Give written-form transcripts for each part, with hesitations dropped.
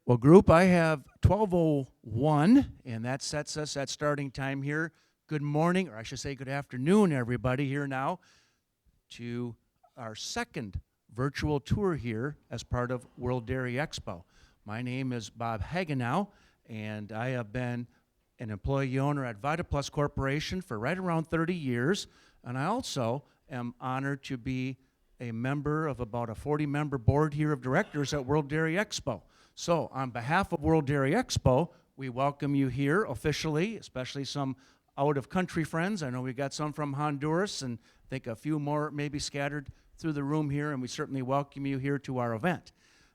Well, group, I have 12:01, and that sets us at starting time here. Good morning, or I should say good afternoon, everybody, here now to our second virtual tour here as part of World Dairy Expo. My name is Bob Hagenow, and I have been an employee owner at VitaPlus Corporation for right around 30 years, and I also am honored to be a member of about a 40-member board here of directors at World Dairy Expo. So on behalf of World Dairy Expo, we welcome you here officially, especially some out-of-country friends. I know we got some from Honduras, and I think a few more maybe scattered through the room here, and we certainly welcome you here to our event.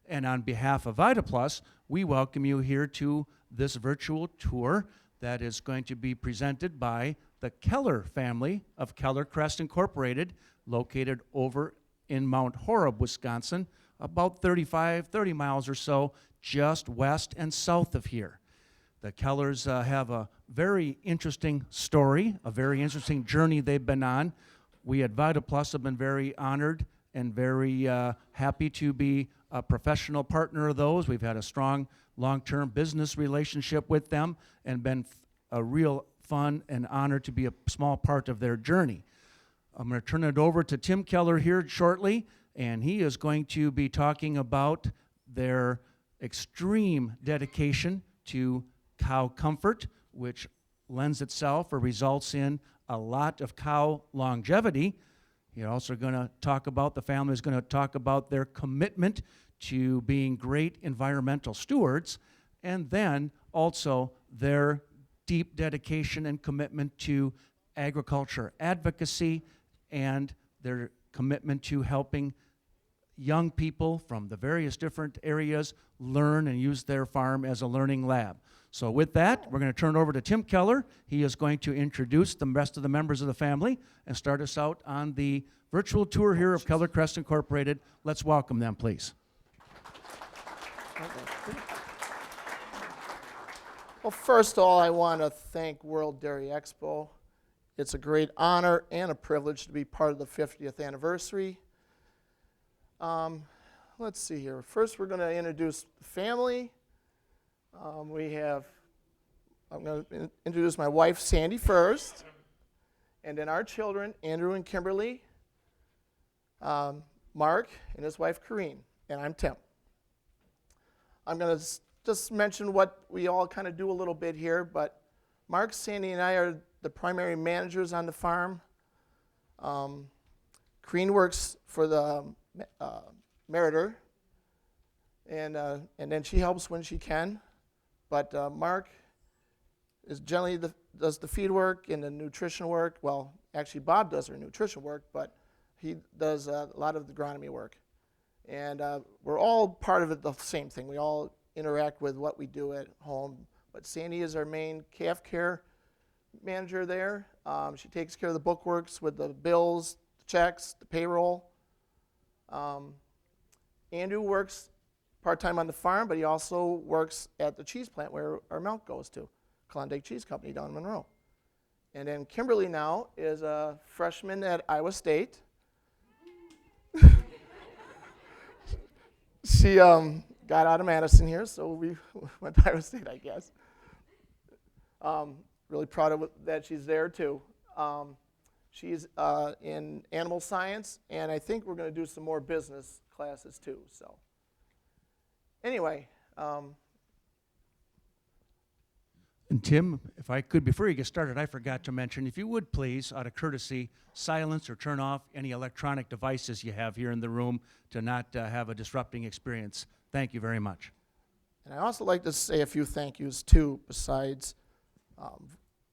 And on behalf of VitaPlus, we welcome you here to this virtual tour that is going to be presented by the Keller family of Kellercrest Incorporated, located over in Mount Horeb, Wisconsin, about 30 miles or so just west and south of here. The Kellers have a very interesting story, a very interesting journey they've been on. We at VitaPlus have been very honored and very happy to be a professional partner of those. We've had a strong long-term business relationship with them and been a real fun and honor to be a small part of their journey. I'm going to turn it over to Tim Keller here shortly, and he is going to be talking about their extreme dedication to cow comfort, which lends itself or results in a lot of cow longevity. He's also going to talk about, the family is going to talk about their commitment to being great environmental stewards, and then also their deep dedication and commitment to agriculture advocacy and their commitment to helping young people from the various different areas learn and use their farm as a learning lab. So with that, we're going to turn it over to Tim Keller. He is going to introduce the rest of the members of the family and start us out on the virtual tour here of Kellercrest Incorporated. Let's welcome them, please. Well, first of all, I want to thank World Dairy Expo. It's a great honor and a privilege to be part of the 50th anniversary. Let's see here. First, we're going to introduce the family. I'm going to introduce my wife, Sandy, first, and then our children, Andrew and Kimberly, Mark, and his wife, Corrine, and I'm Tim. I'm going to just mention what we all kind of do a little bit here, but Mark, Sandy, and I are the primary managers on the farm. Corrine works for the Meritor, and then she helps when she can. But Mark is generally does the feed work and the nutrition work. Well, actually Bob does her nutrition work, but he does a lot of the agronomy work. And we're all part of it, the same thing. We all interact with what we do at home. But Sandy is our main calf care manager there. She takes care of the bookworks with the bills, the checks, the payroll. Andrew works part-time on the farm, but he also works at the cheese plant where our milk goes to, Klondike Cheese Company down in Monroe. And then Kimberly now is a freshman at Iowa State. She got out of Madison here, so we went to Iowa State, I guess. Really proud of that she's there, too. She's in animal science, and I think we're going to do some more business classes, too. So anyway. And Tim, if I could, before you get started, I forgot to mention, if you would please, out of courtesy, silence or turn off any electronic devices you have here in the room to not have a disrupting experience. Thank you very much. And I also like to say a few thank yous, too, besides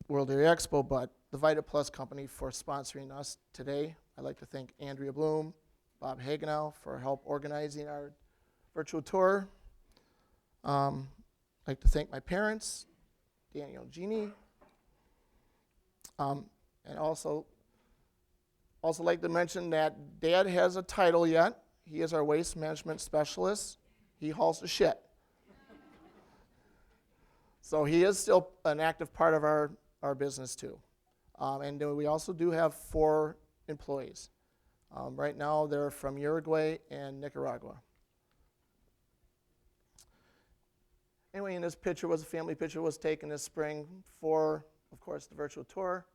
World Dairy Expo, but the VitaPlus company for sponsoring us today. I'd like to thank Andrea Bloom, Bob Hagenow for help organizing our virtual tour. I'd like to thank my parents, Daniel and Jeannie. And also like to mention that Dad has a title yet. He is our waste management specialist. He hauls the shit. So he is still an active part of our business too. And then we also do have 4 employees. Right now they're from Uruguay and Nicaragua. Anyway, and this picture was a family picture, was taken this spring for, of course, the virtual tour.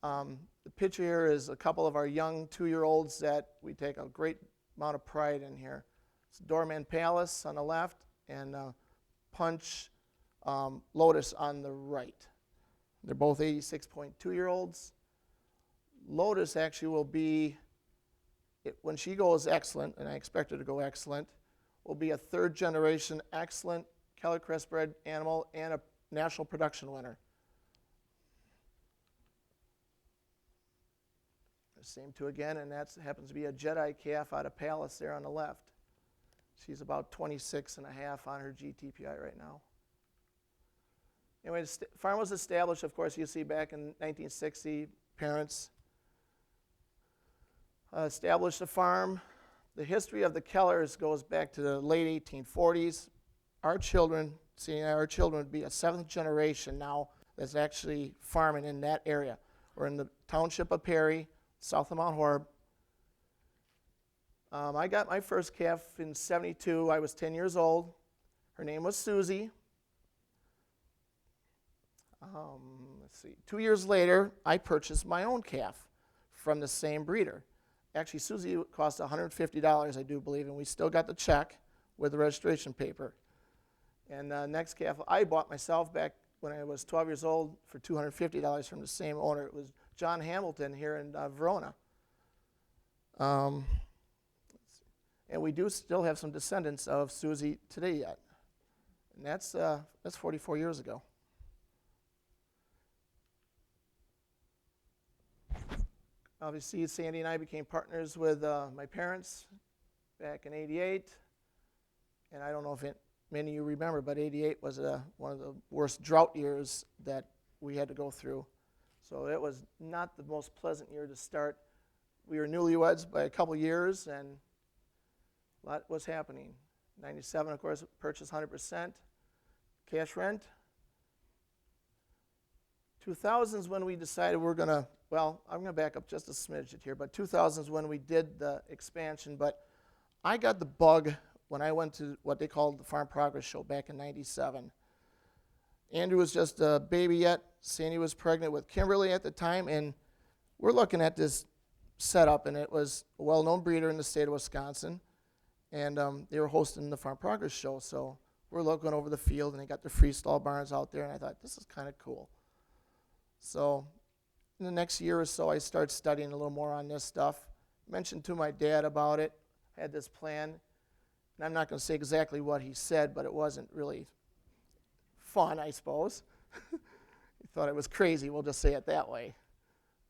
The picture here is a couple of our young 2-year-olds that we take a great amount of pride in here. It's Doorman Palace on the left and Punch Lotus on the right. They're both 86.2-year-olds. Lotus actually will be, when she goes excellent, and I expect her to go excellent, will be a 3rd-generation excellent Kellercrest bred animal and a national production winner. Same two again, and that happens to be a Jedi calf out of Palace there on the left. She's about 26 and a half on her GTPI right now. Anyway, the farm was established, of course, you see back in 1960, parents established the farm. The history of the Kellers goes back to the late 1840s. Our children would be a 7th generation now that's actually farming in that area. We're in the township of Perry, south of Mount Horeb. I got my first calf in '72. I was 10 years old. Her name was Susie. Let's see. 2 years later, I purchased my own calf from the same breeder. Actually, Susie cost $150, I do believe, and we still got the check with the registration paper. And the next calf I bought myself back when I was 12 years old for $250 from the same owner. It was John Hamilton here in Verona. And we do still have some descendants of Susie today yet. And that's 44 years ago. Obviously, Sandy and I became partners with my parents back in '88. And I don't know if many of you remember, but '88 was one of the worst drought years that we had to go through. So it was not the most pleasant year to start. We were newlyweds by a couple years, and a lot was happening. '97, of course, purchased 100%, cash rent. 2000 is when we decided we're going to, well, I'm going to back up just a smidge here, but 2000 is when we did the expansion. But I got the bug when I went to what they called the Farm Progress Show back in '97. Andrew was just a baby yet. Sandy was pregnant with Kimberly at the time, and we're looking at this setup, and it was a well-known breeder in the state of Wisconsin, and they were hosting the Farm Progress Show. So we're looking over the field, and they got the freestall barns out there, and I thought, this is kind of cool. So in the next year or so, I started studying a little more on this stuff. Mentioned to my dad about it, had this plan, and I'm not going to say exactly what he said, but it wasn't really fun, I suppose. He thought it was crazy, we'll just say it that way.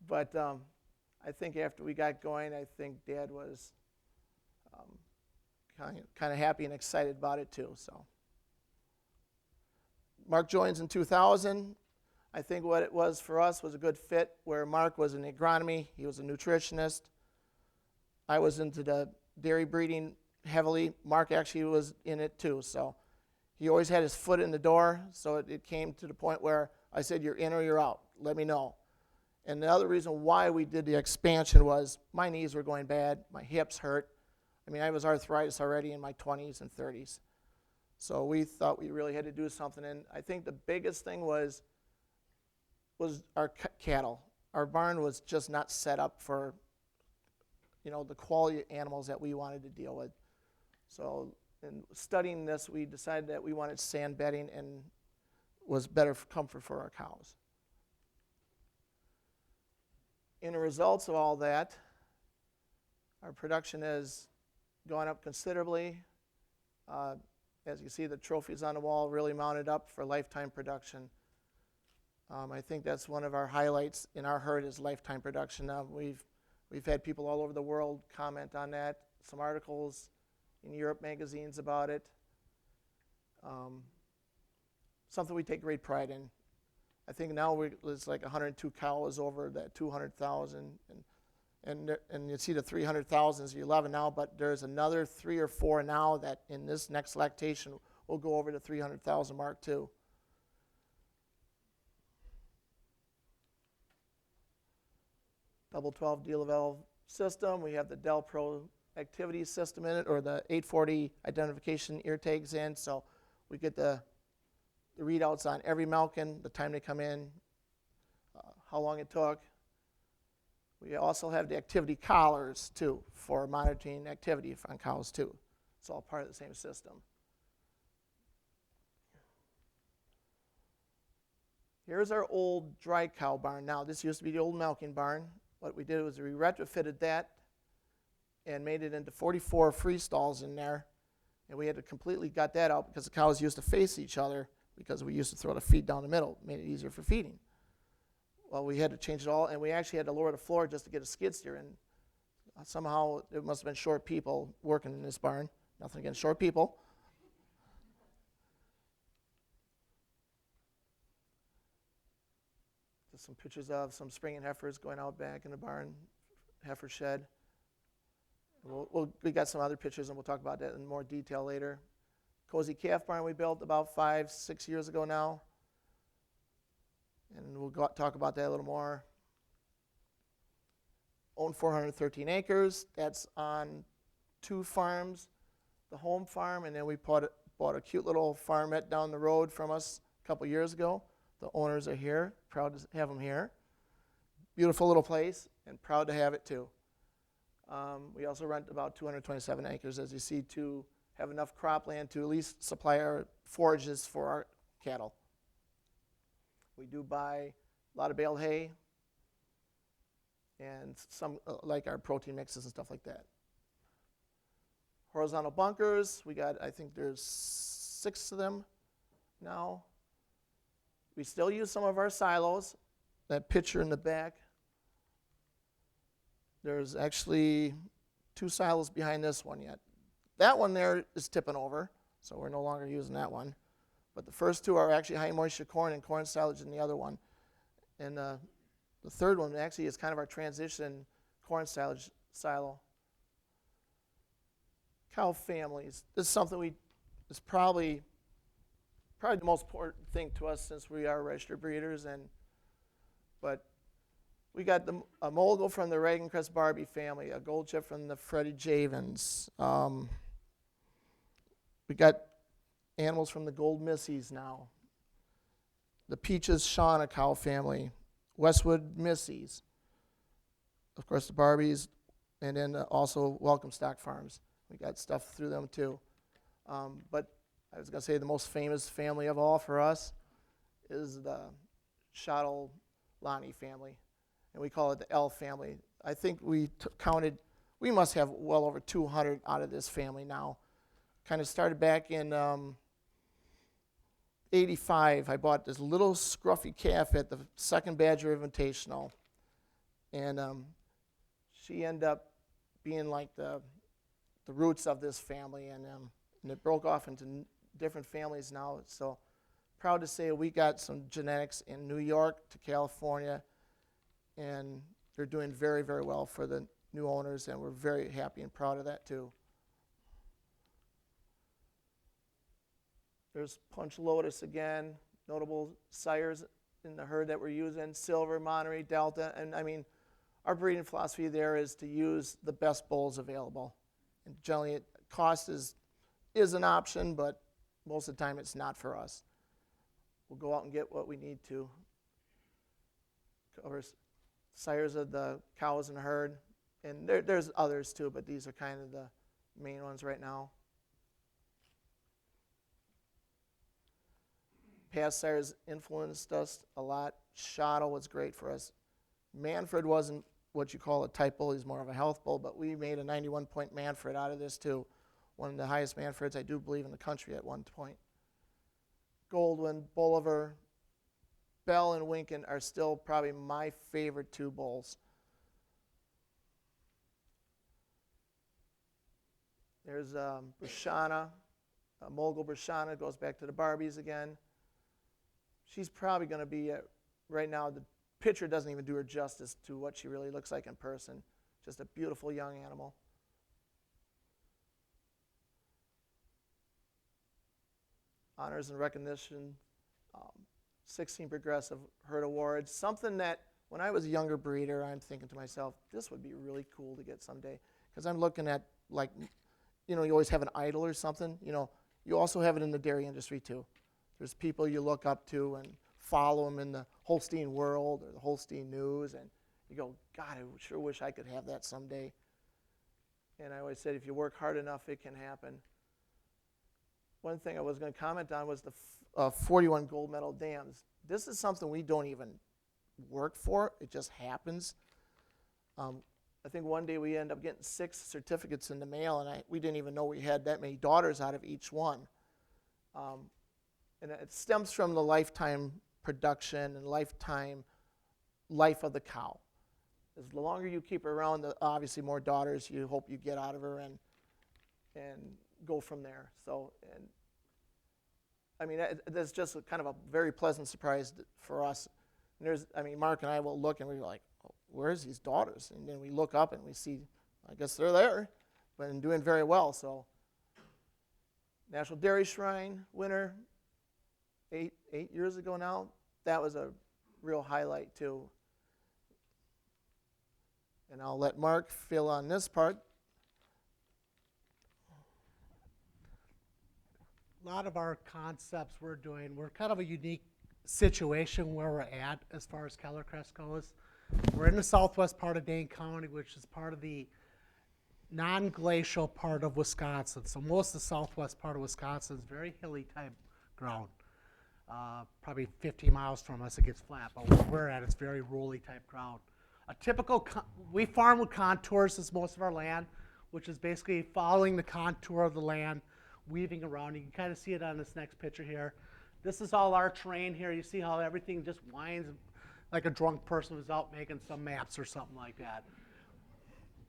But I think after we got going, I think Dad was kind of happy and excited about it too. So Mark joins in 2000. I think what it was for us was a good fit, where Mark was in agronomy, he was a nutritionist. I was into the dairy breeding heavily. Mark actually was in it too, so he always had his foot in the door. So it came to the point where I said, you're in or you're out, let me know. And the other reason why we did the expansion was my knees were going bad, my hips hurt. I mean, I was arthritis already in my 20s and 30s. So we thought we really had to do something. And I think the biggest thing was our cattle. Our barn was just not set up for, the quality animals that we wanted to deal with. So in studying this, we decided that we wanted sand bedding and was better comfort for our cows. In the results of all that, our production has gone up considerably. As you see, the trophies on the wall really mounted up for lifetime production. I think that's one of our highlights in our herd is lifetime production. We've had people all over the world comment on that, some articles in Europe magazines about it. Something we take great pride in. I think now it's like 102 cows over that 200,000, and you see the 300,000 is 11 now, but there's another 3 or 4 now that in this next lactation will go over the 300,000 mark too. Double 12 dealer valve system. We have the Del Pro activity system in it, or the 840 identification ear tags in. So We get the readouts on every malkin, the time they come in, how long it took. We also have the activity collars, too, for monitoring activity on cows, too. It's all part of the same system. Here's our old dry cow barn. Now, this used to be the old milking barn. What we did was we retrofitted that and made it into 44 free stalls in there. And we had to completely gut that out because the cows used to face each other because we used to throw the feed down the middle. It made it easier for feeding. Well, we had to change it all, and we actually had to lower the floor just to get a skid steer in. Somehow, it must have been short people working in this barn. Nothing against short people. Just some pictures of some springing heifers going out back in the barn, heifer shed. We got some other pictures, and we'll talk about that in more detail later. Cozy calf barn we built about 5-6 years ago now. And we'll talk about that a little more. Own 413 acres. That's on 2 farms. The home farm, and then we bought a cute little farmette down the road from us a couple years ago. The owners are here. Proud to have them here. Beautiful little place, and proud to have it too. We also rent about 227 acres, as you see, to have enough cropland to at least supply our forages for our cattle. We do buy a lot of baled hay and some like our protein mixes and stuff like that. Horizontal bunkers, we got, I think there's 6 of them now. We still use some of our silos. That picture in the back, there's actually 2 silos behind this one yet. That one there is tipping over, so we're no longer using that one. But the first 2 are actually high moisture corn and corn silage in the other one. And the third one actually is kind of our transition corn silage silo. Cow families. This is something is probably the most important thing to us since we are registered breeders. But we got a Mogul from the Kellercrest Barbie family, a gold chip from the Freddie Javens. We got animals from the Gold Missies now. The Peaches Shauna cow family, Westwood Missies, of course the Barbies, and then also Welcome Stock Farms. We got stuff through them too. But I was going to say the most famous family of all for us is the Shottle Lonnie family, and we call it the L family. I think we counted, we must have well over 200 out of this family now. Kind of started back in 85. I bought this little scruffy calf at the second Badger Invitational, and she ended up being like the roots of this family, and it broke off into different families now. So proud to say we got some genetics in New York to California, and they're doing very, very well for the new owners, and we're very happy and proud of that too. There's Punch Lotus again, notable sires in the herd that we're using, Silver, Monterey, Delta, and I mean, our breeding philosophy there is to use the best bulls available. And generally, cost is an option, but most of the time it's not for us. We'll go out and get what we need to. Cover sires of the cows in the herd, and there's others too, but these are kind of the main ones right now. Past sires influenced us a lot. Shottle was great for us. Manfred wasn't what you call a type bull. He's more of a health bull, but we made a 91-point Manfred out of this too. One of the highest Manfreds, I do believe, in the country at one point. Goldwyn, Bolivar, Bell, and Winkin are still probably my favorite 2 bulls. There's Brashana, Mogul Brashana, goes back to the Barbies again. She's probably going to be, right now, the picture doesn't even do her justice to what she really looks like in person. Just a beautiful young animal. Honors and recognition, 16 Progressive Herd Awards. Something that, when I was a younger breeder, I'm thinking to myself, this would be really cool to get someday. Because I'm looking at, like, you know, you always have an idol or something. You know, you also have it in the dairy industry too. There's people you look up to and follow them in the Holstein world or the Holstein news, and you go, God, I sure wish I could have that someday. And I always said, if you work hard enough, it can happen. One thing I was going to comment on was the 41 gold medal dams. This is something we don't even work for. It just happens. I think one day we end up getting 6 certificates in the mail, and we didn't even know we had that many daughters out of each one. And it stems from the lifetime production and lifetime life of the cow. As the longer you keep her around, the obviously more daughters you hope you get out of her and go from there. So, and I mean, that's just kind of a very pleasant surprise for us. And Mark and I will look and we're like, oh, where's these daughters? And then we look up and we see, I guess they're there, but doing very well. So, National Dairy Shrine winner, 8 years ago now. That was a real highlight too. And I'll let Mark fill on this part. A lot of our concepts we're doing, we're kind of a unique situation where we're at as far as Kellercrest goes. We're in the southwest part of Dane County, which is part of the non-glacial part of Wisconsin. So most of the southwest part of Wisconsin is very hilly type ground. Probably 50 miles from us it gets flat, but where we're at, it's very rolly type ground. A typical, we farm with contours as most of our land, which is basically following the contour of the land, weaving around. You can kind of see it on this next picture here. This is all our terrain here. You see how everything just winds like a drunk person who's out making some maps or something like that.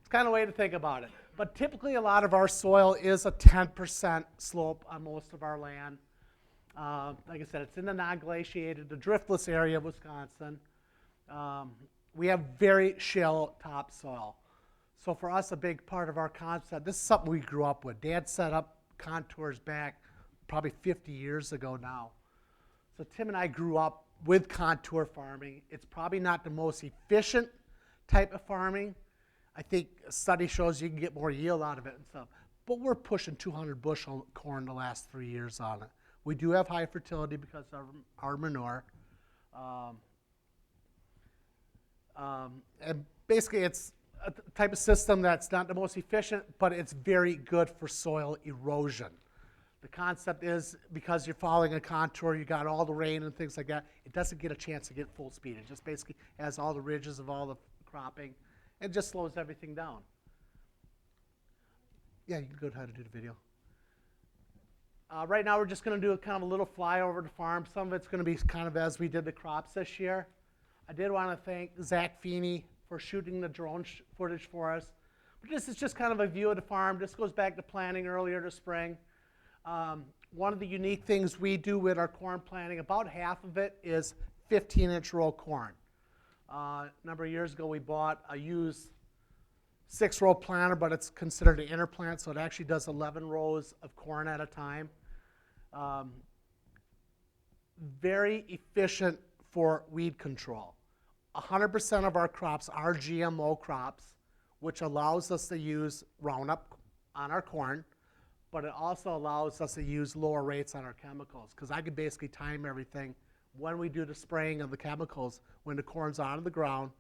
It's kind of a way to think about it. But typically a lot of our soil is a 10% slope on most of our land. Like I said, it's in the non-glaciated, the driftless area of Wisconsin. We have very shallow topsoil. So for us, a big part of our concept, this is something we grew up with. Dad set up contours back probably 50 years ago now. So Tim and I grew up with contour farming. It's probably not the most efficient type of farming. I think a study shows you can get more yield out of it and stuff. But we're pushing 200 bushel corn the last 3 years on it. We do have high fertility because of our manure. And basically it's a type of system that's not the most efficient, but it's very good for soil erosion. The concept is because you're following a contour, you got all the rain and things like that, it doesn't get a chance to get full speed. It just basically has all the ridges of all the cropping and just slows everything down. Yeah, you can go ahead and do the video. Right now we're just going to do a kind of a little flyover to farm. Some of it's going to be kind of as we did the crops this year. I did want to thank Zach Feeney for shooting the drone footage for us. But this is just kind of a view of the farm. This goes back to planting earlier this spring. One of the unique things we do with our corn planting, about half of it is 15-inch row corn. A number of years ago we bought a used 6-row planter, but it's considered an interplant, so it actually does 11 rows of corn at a time. Very efficient for weed control. 100% of our crops are GMO crops, which allows us to use Roundup on our corn, but it also allows us to use lower rates on our chemicals, because I can basically time everything when we do the spraying of the chemicals when the corn's on the ground.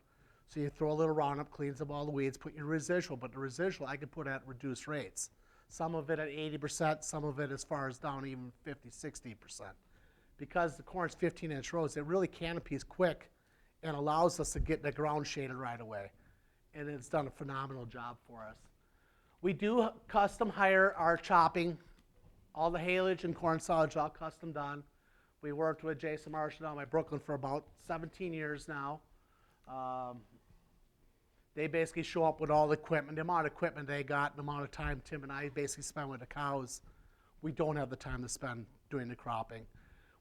So you throw a little Roundup, cleans up all the weeds, put your residual, but the residual I can put at reduced rates. Some of it at 80%, some of it as far as down even 50, 60%. Because the corn's 15-inch rows, it really canopies quick and allows us to get the ground shaded right away. And it's done a phenomenal job for us. We do custom hire our chopping. All the haylage and corn silage all custom done. We worked with Jason Marshall down by Brooklyn for about 17 years now. They basically show up with all the equipment. The amount of equipment they got, the amount of time Tim and I basically spend with the cows, we don't have the time to spend doing the cropping.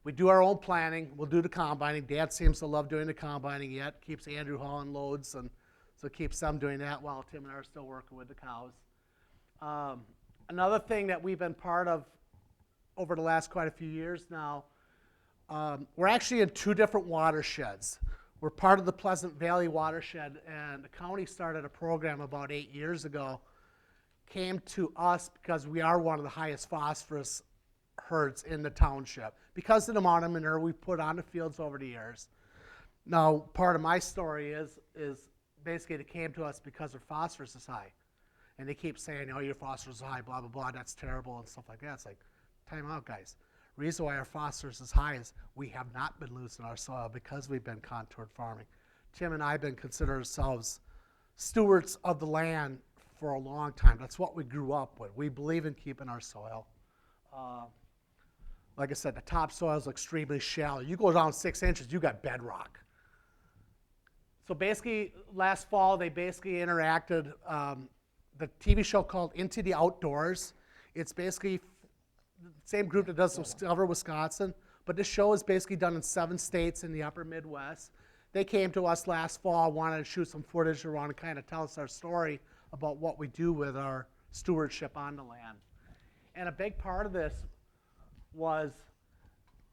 We do our own planting. We'll do the combining. Dad seems to love doing the combining yet. Keeps Andrew hauling loads, and so keeps them doing that while Tim and I are still working with the cows. Another thing that we've been part of over the last quite a few years now, we're actually in 2 different watersheds. We're part of the Pleasant Valley watershed, and the county started a program about 8 years ago. Came to us because we are one of the highest phosphorus herds in the township because of the amount of manure we put on the fields over the years. Now, part of my story is basically it came to us because their phosphorus is high. And they keep saying, oh, your phosphorus is high, blah, blah, blah, that's terrible and stuff like that. It's like, time out, guys. Reason why our phosphorus is high is we have not been losing our soil because we've been contoured farming. Tim and I have been considered ourselves stewards of the land for a long time. That's what we grew up with. We believe in keeping our soil. Like I said, the topsoil is extremely shallow. You go down 6 inches, you got bedrock. So basically, last fall, they basically interacted, the TV show called Into the Outdoors. It's basically the same group that does Discover Wisconsin, but this show is basically done in 7 states in the upper Midwest. They came to us last fall, wanted to shoot some footage around and kind of tell us our story about what we do with our stewardship on the land. And a big part of this was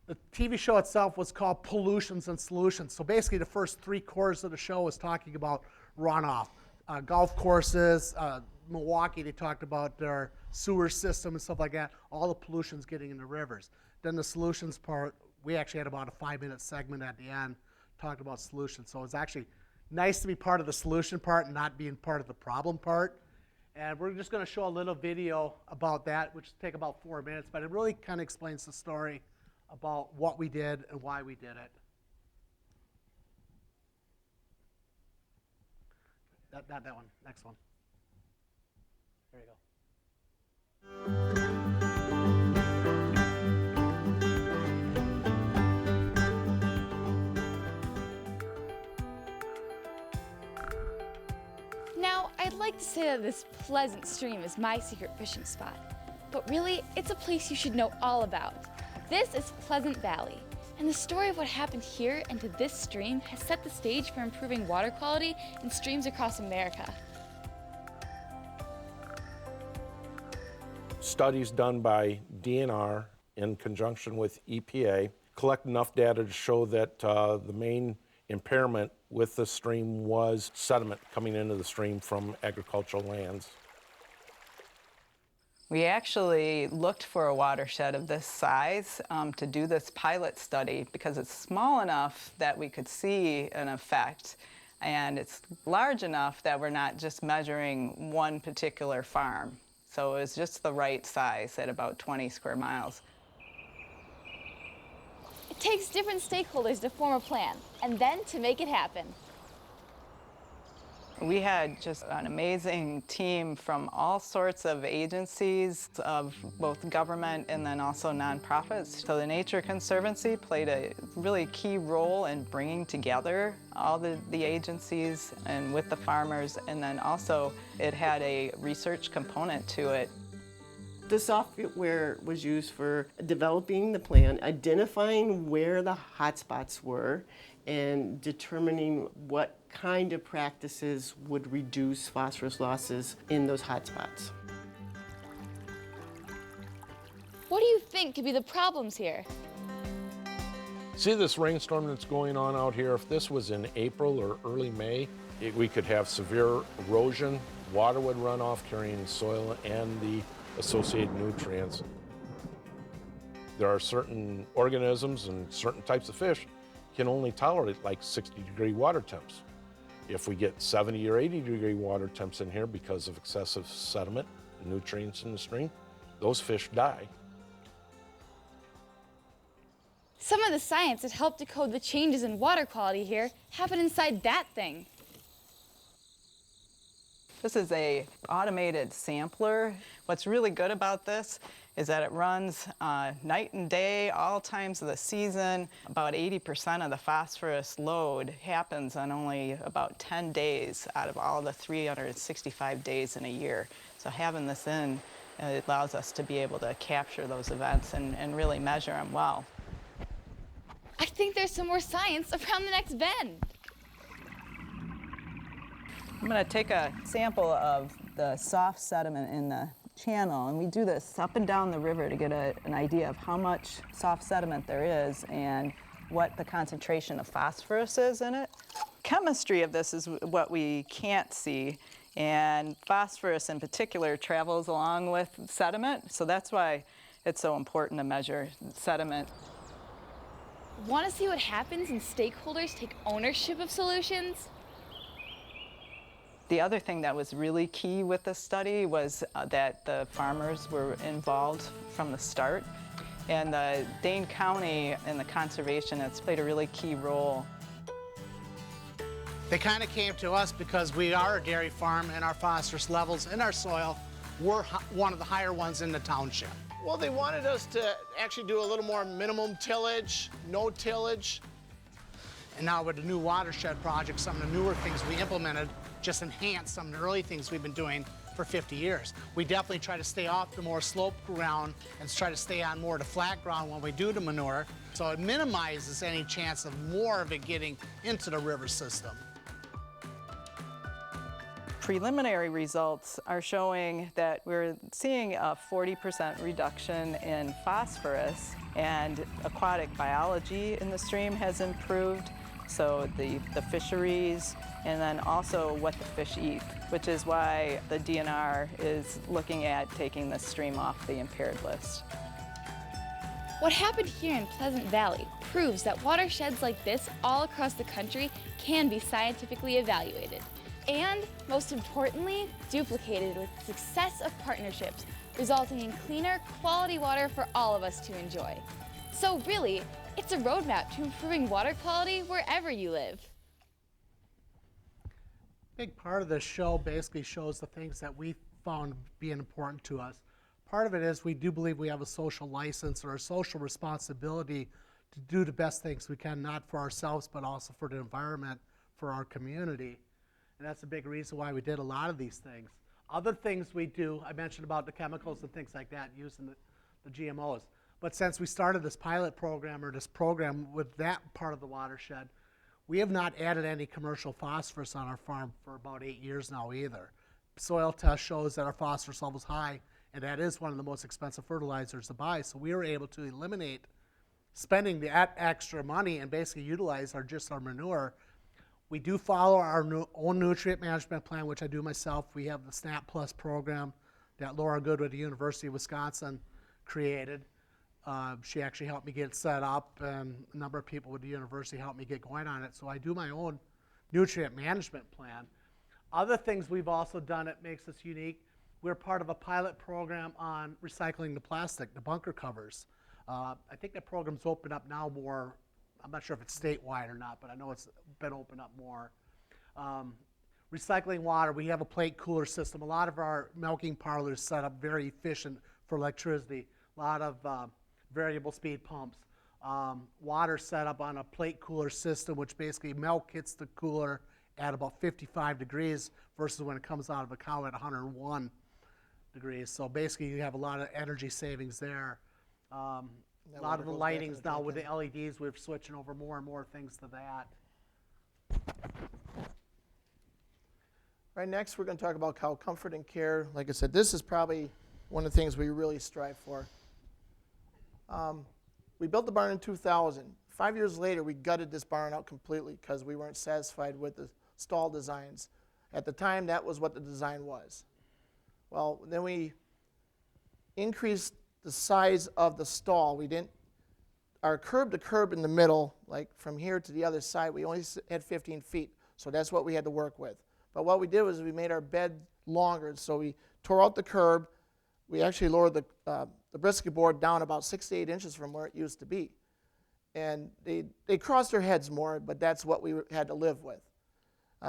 the TV show itself was called Pollutions and Solutions. So basically the first 3 quarters of the show was talking about runoff. Golf courses, Milwaukee, they talked about their sewer system and stuff like that, all the pollution's getting in the rivers. Then the solutions part, we actually had about a 5-minute segment at the end, talked about solutions. So it's actually nice to be part of the solution part and not being part of the problem part. And we're just going to show a little video about that, which will take about 4 minutes, but it really kind of explains the story about what we did and why we did it. Not that one, next one. There you go. Now, I'd like to say that this pleasant stream is my secret fishing spot, but really, it's a place you should know all about. This is Pleasant Valley, and the story of what happened here and to this stream has set the stage for improving water quality in streams across America. Studies done by DNR in conjunction with EPA collect enough data to show that the main impairment with the stream was sediment coming into the stream from agricultural lands. We actually looked for a watershed of this size to do this pilot study because it's small enough that we could see an effect, and it's large enough that we're not just measuring one particular farm. So it was just the right size at about 20 square miles. It takes different stakeholders to form a plan, and then to make it happen. We had just an amazing team from all sorts of agencies of both government and then also nonprofits. So the Nature Conservancy played a really key role in bringing together all the agencies and with the farmers, and then also it had a research component to it. The software was used for developing the plan, identifying where the hotspots were, and determining what kind of practices would reduce phosphorus losses in those hotspots. What do you think could be the problems here? See this rainstorm that's going on out here? If this was in April or early May, we could have severe erosion. Water would run off carrying soil and the associated nutrients. There are certain organisms and certain types of fish can only tolerate like 60-degree water temps. If we get 70 or 80-degree water temps in here because of excessive sediment and nutrients in the stream, those fish die. Some of the science that helped decode the changes in water quality here happen inside that thing. This is an automated sampler. What's really good about this is that it runs night and day, all times of the season. About 80% of the phosphorus load happens on only about 10 days out of all the 365 days in a year. So having this in, it allows us to be able to capture those events and really measure them well. I think there's some more science around the next bend. I'm going to take a sample of the soft sediment in the channel, and we do this up and down the river to get an idea of how much soft sediment there is and what the concentration of phosphorus is in it. Chemistry of this is what we can't see, and phosphorus in particular travels along with sediment, so that's why it's so important to measure sediment. Want to see what happens when stakeholders take ownership of solutions? The other thing that was really key with this study was that the farmers were involved from the start. And Dane County and the conservation has played a really key role. They kind of came to us because we are a dairy farm and our phosphorus levels in our soil were one of the higher ones in the township. Well, they wanted us to actually do a little more minimum tillage, no tillage. And now with the new Watershed project, some of the newer things we implemented just enhanced some of the early things we've been doing for 50 years. We definitely try to stay off the more sloped ground and try to stay on more of the flat ground when we do the manure. So it minimizes any chance of more of it getting into the river system. Preliminary results are showing that we're seeing a 40% reduction in phosphorus, and aquatic biology in the stream has improved. So the fisheries, and then also what the fish eat, which is why the DNR is looking at taking the stream off the impaired list. What happened here in Pleasant Valley proves that watersheds like this all across the country can be scientifically evaluated. And, most importantly, duplicated with the success of partnerships, resulting in cleaner, quality water for all of us to enjoy. So really, it's a roadmap to improving water quality wherever you live. Big part of this show basically shows the things that we found being important to us. Part of it is we do believe we have a social license or a social responsibility to do the best things we can, not for ourselves, but also for the environment, for our community. And that's a big reason why we did a lot of these things. Other things we do, I mentioned about the chemicals and things like that, using the GMOs. But since we started this pilot program, or this program with that part of the watershed, we have not added any commercial phosphorus on our farm for about 8 years now either. Soil test shows that our phosphorus level is high, and that is one of the most expensive fertilizers to buy. So we were able to eliminate spending the extra money and basically utilize just our manure. We do follow our own nutrient management plan, which I do myself. We have the SNAP Plus program that Laura Good with the University of Wisconsin created. She actually helped me get it set up, and a number of people with the university helped me get going on it. So I do my own nutrient management plan. Other things we've also done that makes us unique, we're part of a pilot program on recycling the plastic, the bunker covers. I think that program's opened up now more. I'm not sure if it's statewide or not, but I know it's been opened up more. Recycling water, we have a plate cooler system. A lot of our milking parlors set up very efficient for electricity. A lot of variable speed pumps. Water set up on a plate cooler system, which basically milk hits the cooler at about 55 degrees versus when it comes out of a cow at 101 degrees. So basically you have a lot of energy savings there. A lot of the lightings now with the LEDs, we're switching over more and more things to that. Right, next we're going to talk about cow comfort and care. Like I said, this is probably one of the things we really strive for. We built the barn in 2000. 5 years later, we gutted this barn out completely because we weren't satisfied with the stall designs. At the time, that was what the design was. Well, then we increased the size of the stall. We didn't, our curb to curb in the middle, like from here to the other side, we only had 15 feet. So that's what we had to work with. But what we did was we made our bed longer. So we tore out the curb. We actually lowered the brisket board down about 6 to 8 inches from where it used to be. And they crossed their heads more, but that's what we had to live with.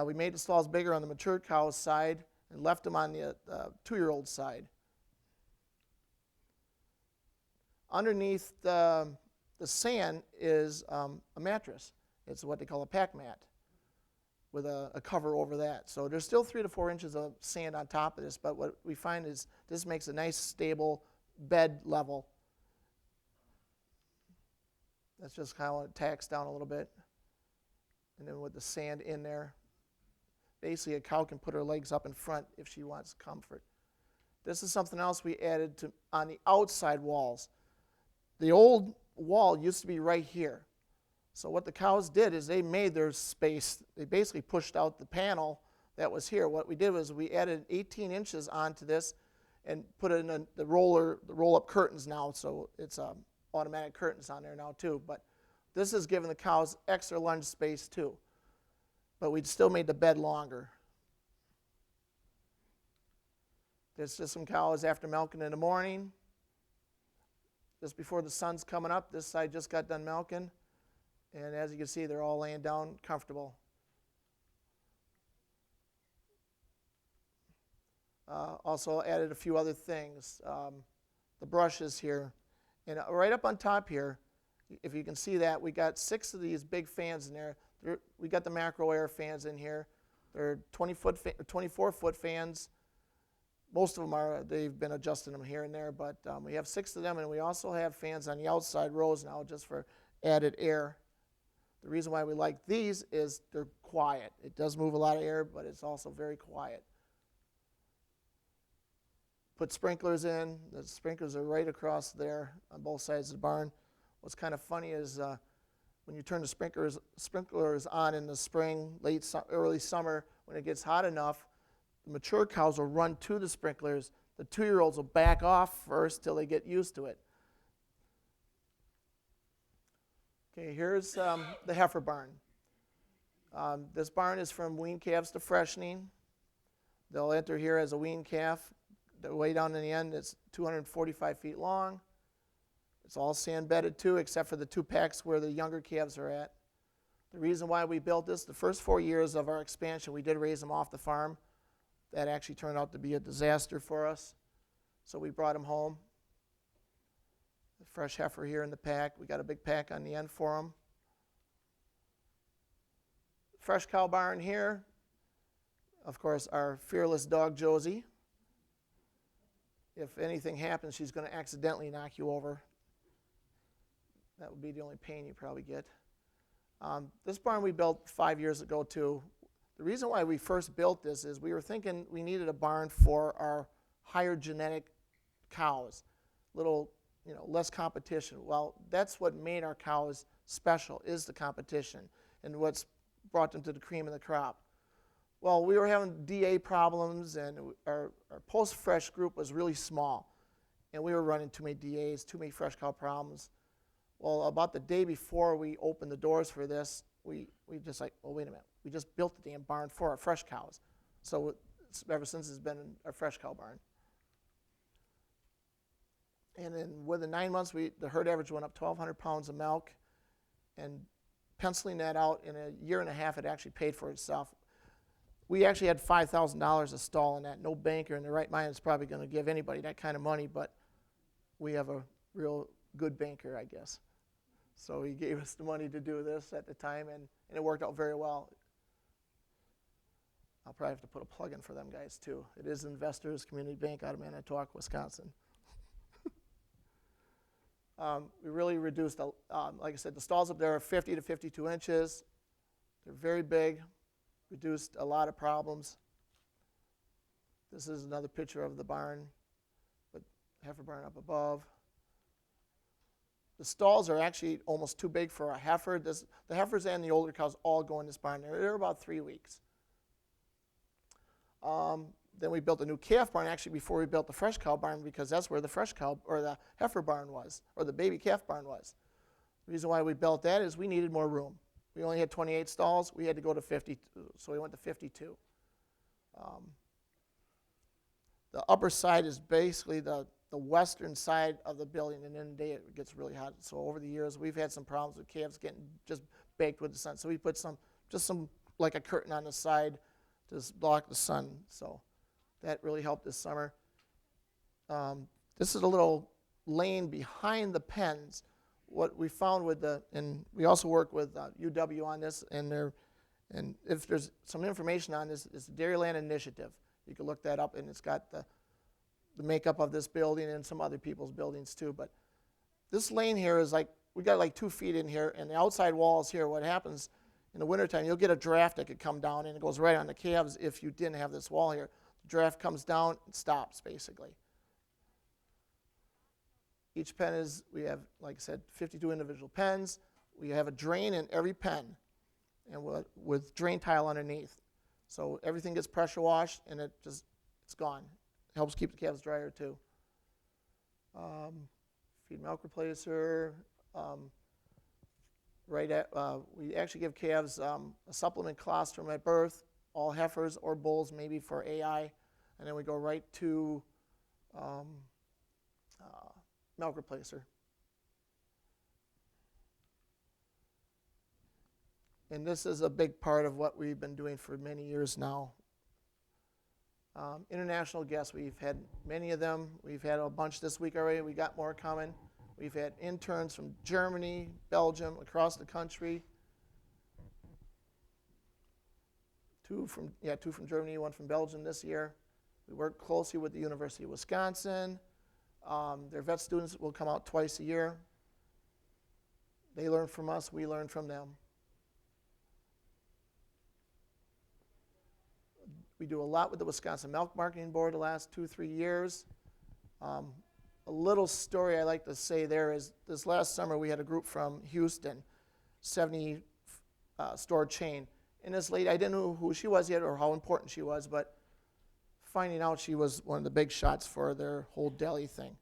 We made the stalls bigger on the mature cow's side and left them on the 2-year-old side. Underneath the sand is a mattress. It's what they call a pack mat with a cover over that. So there's still 3 to 4 inches of sand on top of this, but what we find is this makes a nice stable bed level. That's just how it tacks down a little bit. And then with the sand in there, basically a cow can put her legs up in front if she wants comfort. This is something else we added to on the outside walls. The old wall used to be right here. So what the cows did is they made their space. They basically pushed out the panel that was here. What we did was we added 18 inches onto this, and put it in the roll-up curtains now, so it's automatic curtains on there now too. But this is giving the cows extra lunge space too. But we still made the bed longer. There's just some cows after milking in the morning. Just before the sun's coming up, this side just got done milking. And as you can see, they're all laying down comfortable. Also added a few other things. The brushes here. And right up on top here, if you can see that, we got 6 of these big fans in there. We got the macro air fans in here. They're 24-foot fans. Most of them they've been adjusting them here and there, but we have 6 of them, and we also have fans on the outside rows now just for added air. The reason why we like these is they're quiet. It does move a lot of air, but it's also very quiet. Put sprinklers in. The sprinklers are right across there on both sides of the barn. What's kind of funny is when you turn the sprinklers on in the spring, early summer, when it gets hot enough, the mature cows will run to the sprinklers. The 2-year-olds will back off first till they get used to it. Okay, here's the heifer barn. This barn is from wean calves to freshening. They'll enter here as a wean calf. The way down in the end, it's 245 feet long. It's all sand bedded too, except for the 2 packs where the younger calves are at. The reason why we built this, the first 4 years of our expansion, we did raise them off the farm. That actually turned out to be a disaster for us, so we brought them home. The fresh heifer here in the pack. We got a big pack on the end for them. Fresh cow barn here. Of course, our fearless dog, Josie. If anything happens, she's going to accidentally knock you over. That would be the only pain you probably get. This barn we built 5 years ago too. The reason why we first built this is we were thinking we needed a barn for our higher genetic cows, less competition. Well, that's what made our cows special, is the competition, and what's brought them to the cream of the crop. Well, we were having DA problems, and our post-fresh group was really small, and we were running too many DAs, too many fresh cow problems. Well, about the day before we opened the doors for this, we just like, well, wait a minute. We just built the damn barn for our fresh cows. So ever since it's been our fresh cow barn. And then within 9 months, the herd average went up 1,200 pounds of milk. And penciling that out, in a year and a half, it actually paid for itself. We actually had $5,000 a stall in that. No banker in their right mind is probably going to give anybody that kind of money, but we have a real good banker, I guess. So he gave us the money to do this at the time, and it worked out very well. I'll probably have to put a plug in for them guys too. It is Investors Community Bank out of Manitowoc, Wisconsin. We really reduced, like I said, the stalls up there are 50 to 52 inches. They're very big, reduced a lot of problems. This is another picture of the barn, but heifer barn up above. The stalls are actually almost too big for a heifer. The heifers and the older cows all go in this barn. They're about 3 weeks. Then we built a new calf barn actually before we built the fresh cow barn, because that's where the fresh cow or the heifer barn was, or the baby calf barn was. The reason why we built that is we needed more room. We only had 28 stalls. We had to go to 50, so we went to 52. The upper side is basically the western side of the building, and in the day it gets really hot. So over the years, we've had some problems with calves getting just baked with the sun. So we put some like a curtain on the side to block the sun. So that really helped this summer. This is a little lane behind the pens. What we found and we also work with UW on this, and if there's some information on this, it's the Dairyland Initiative. You can look that up, and it's got the makeup of this building and some other people's buildings too. But this lane here is we got like 2 feet in here, and the outside walls here, what happens in the wintertime, you'll get a draft that could come down, and it goes right on the calves if you didn't have this wall here. The draft comes down and stops, basically. Each pen we have, like I said, 52 individual pens. We have a drain in every pen, and with drain tile underneath. So everything gets pressure washed, and it's gone. helps keep the calves drier too. Feed milk replacer. We actually give calves a supplement colostrum at birth, all heifers or bulls, maybe for AI, and then we go right to milk replacer. And this is a big part of what we've been doing for many years now. International guests, we've had many of them. We've had a bunch this week already. We got more coming. We've had interns from Germany, Belgium, across the country. Two from Germany, one from Belgium this year. We work closely with the University of Wisconsin. Their vet students will come out twice a year. They learn from us, we learn from them. We do a lot with the Wisconsin Milk Marketing Board the last 2-3 years. A little story I like to say there is this last summer we had a group from Houston, 70 store chain. And this lady, I didn't know who she was yet or how important she was, but finding out she was one of the big shots for their whole deli thing.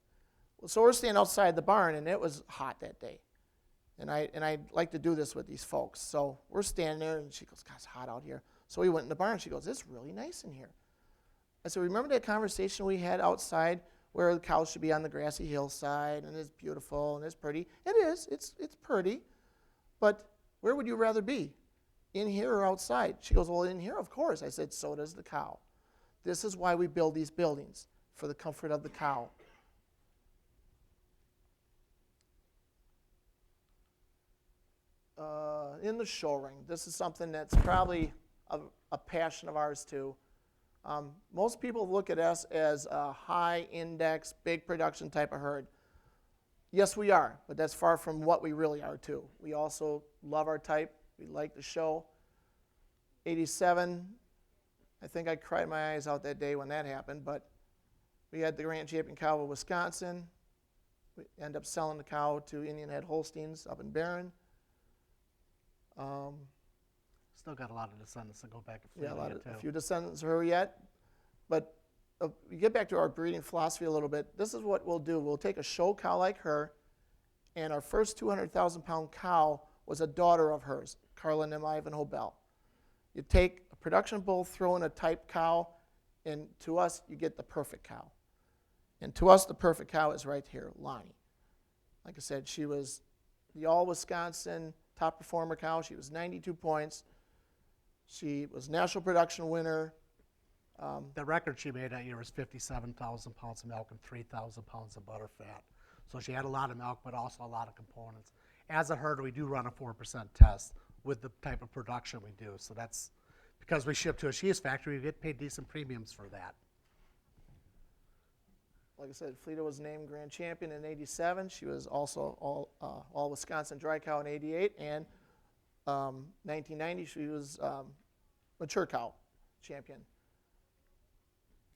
So we're standing outside the barn, and it was hot that day. And I like to do this with these folks. So we're standing there, and she goes, God, it's hot out here. So we went in the barn. She goes, it's really nice in here. I said, remember that conversation we had outside where the cows should be on the grassy hillside, and it's beautiful, and it's pretty? It is. It's pretty. But where would you rather be, in here or outside? She goes, well, in here, of course. I said, so does the cow. This is why we build these buildings, for the comfort of the cow. In the show ring, this is something that's probably a passion of ours too. Most people look at us as a high index, big production type of herd. Yes, we are, but that's far from what we really are too. We also love our type. We like the show. 87, I think I cried my eyes out that day when that happened, but we had the Grand Champion cow of Wisconsin. We end up selling the cow to Indian Head Holsteins up in Barron. Still got a lot of descendants to go back and Yeah, forth. a few descendants of her yet. But we get back to our breeding philosophy a little bit. This is what we'll do. We'll take a show cow like her, and our first 200,000-pound cow was a daughter of hers, Carlin M. Ivanhoe Bell. You take a production bull, throw in a type cow, and to us, you get the perfect cow. And to us, the perfect cow is right here, Lonnie. Like I said, she was the all-Wisconsin top performer cow. She was 92 points. She was national production winner. The record she made that year was 57,000 pounds of milk and 3,000 pounds of butter fat. So she had a lot of milk, but also a lot of components. As a herder, we do run a 4% test with the type of production we do. So that's because we ship to a cheese factory, we get paid decent premiums for that. Like I said, Fleta was named Grand Champion in 87. She was also all Wisconsin dry cow in 88. And 1990, she was mature cow champion.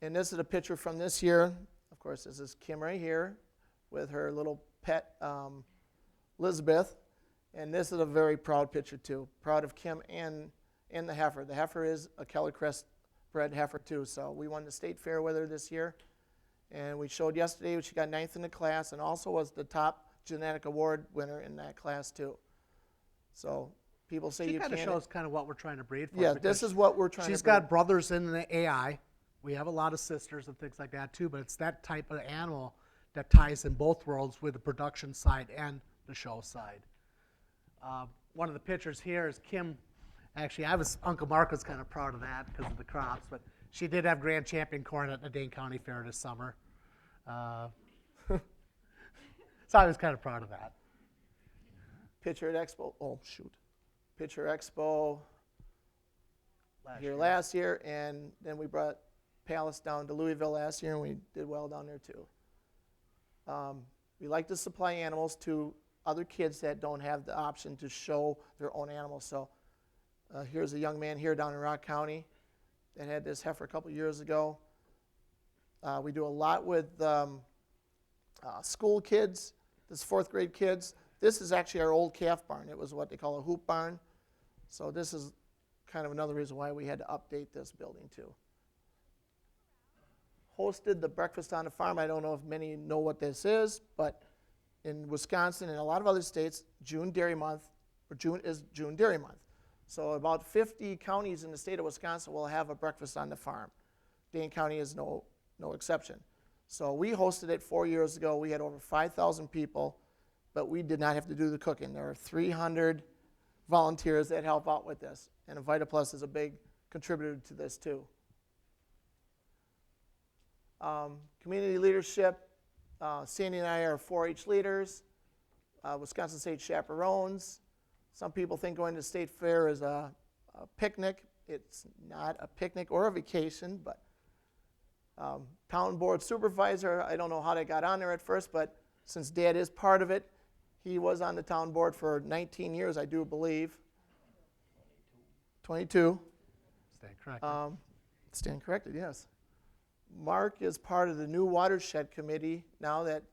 And this is a picture from this year. Of course, this is Kim right here with her little pet, Elizabeth. And this is a very proud picture, too. Proud of Kim and the heifer. The heifer is a Kellercrest bred heifer, too. So we won the state fair with her this year. And we showed yesterday she got 9th in the class and also was the top genetic award winner in that class, too. So people say you can't. She kind of shows kind of what we're trying to breed for. Yeah, this is what we're trying to breed. She's got brothers in the AI. We have a lot of sisters and things like that, too. But it's that type of animal that ties in both worlds with the production side and the show side. One of the pictures here is Kim. Actually, Uncle Mark was kind of proud of that because of the crops, but she did have Grand Champion corn at the Dane County Fair this summer. So I was kind of proud of that. Picture at Expo. Oh, shoot. Picture Expo last year, and then we brought Palace down to Louisville last year, and we did well down there, too. We like to supply animals to other kids that don't have the option to show their own animals. So here's a young man here down in Rock County that had this heifer a couple years ago. We do a lot with school kids, this 4th grade kids. This is actually our old calf barn. It was what they call a hoop barn. So this is kind of another reason why we had to update this building too. hosted the Breakfast on the Farm. I don't know if many know what this is, but in Wisconsin and a lot of other states, June Dairy Month, or June is June Dairy Month. So about 50 counties in the state of Wisconsin will have a Breakfast on the Farm. Dane County is no exception. So we hosted it 4 years ago. We had over 5,000 people, but we did not have to do the cooking. There are 300 volunteers that help out with this, and VitaPlus is a big contributor to this too. Community leadership, Sandy and I are 4-H leaders, Wisconsin State chaperones. Some people think going to state fair is a picnic. It's not a picnic or a vacation, but town board supervisor, I don't know how they got on there at first, but since Dad is part of it, he was on the town board for 19 years, I do believe. 22. Stand corrected. Stand corrected, yes. Mark is part of the new Watershed committee now that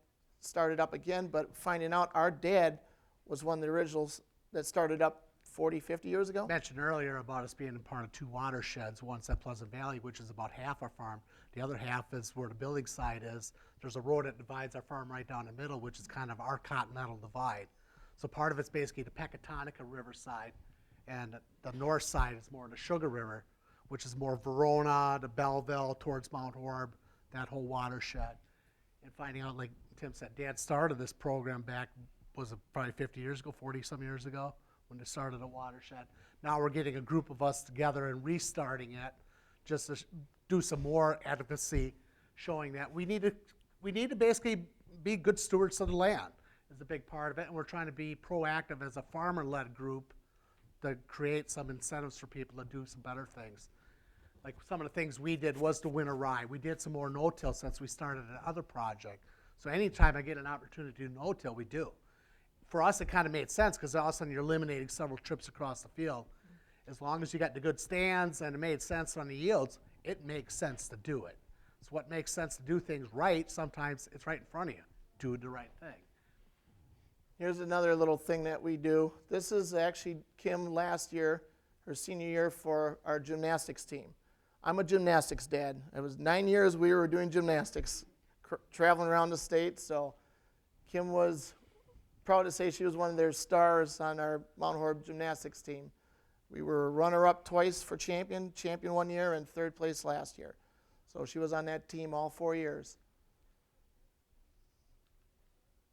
started up again, but finding out our dad was one of the originals that started up 40, 50 years ago. Mentioned earlier about us being a part of 2 watersheds. One's at Pleasant Valley, which is about half our farm. The other half is where the building site is. There's a road that divides our farm right down the middle, which is kind of our continental divide. So part of it's basically the Pecatonica River side, and the north side is more the Sugar River, which is more Verona, the Belleville, towards Mount Horeb, that whole watershed. And finding out, like Tim said, Dad started this program back, was it probably 50 years ago, 40-some years ago, when they started a watershed. Now we're getting a group of us together and restarting it just to do some more advocacy, showing that we need to basically be good stewards of the land is a big part of it, and we're trying to be proactive as a farmer-led group to create some incentives for people to do some better things. Like some of the things we did was to win a rye. We did some more no-till since we started another project. So anytime I get an opportunity to do no-till, we do. For us, it kind of made sense because all of a sudden you're eliminating several trips across the field. As long as you got the good stands and it made sense on the yields, it makes sense to do it. It's what makes sense to do things right. Sometimes it's right in front of you. Do the right thing. Here's another little thing that we do. This is actually Kim last year, her senior year for our gymnastics team. I'm a gymnastics dad. It was 9 years we were doing gymnastics, traveling around the state. So Kim was proud to say she was one of their stars on our Mount Horeb gymnastics team. We were runner-up twice for champion 1 year, and 3rd place last year. So she was on that team all 4 years.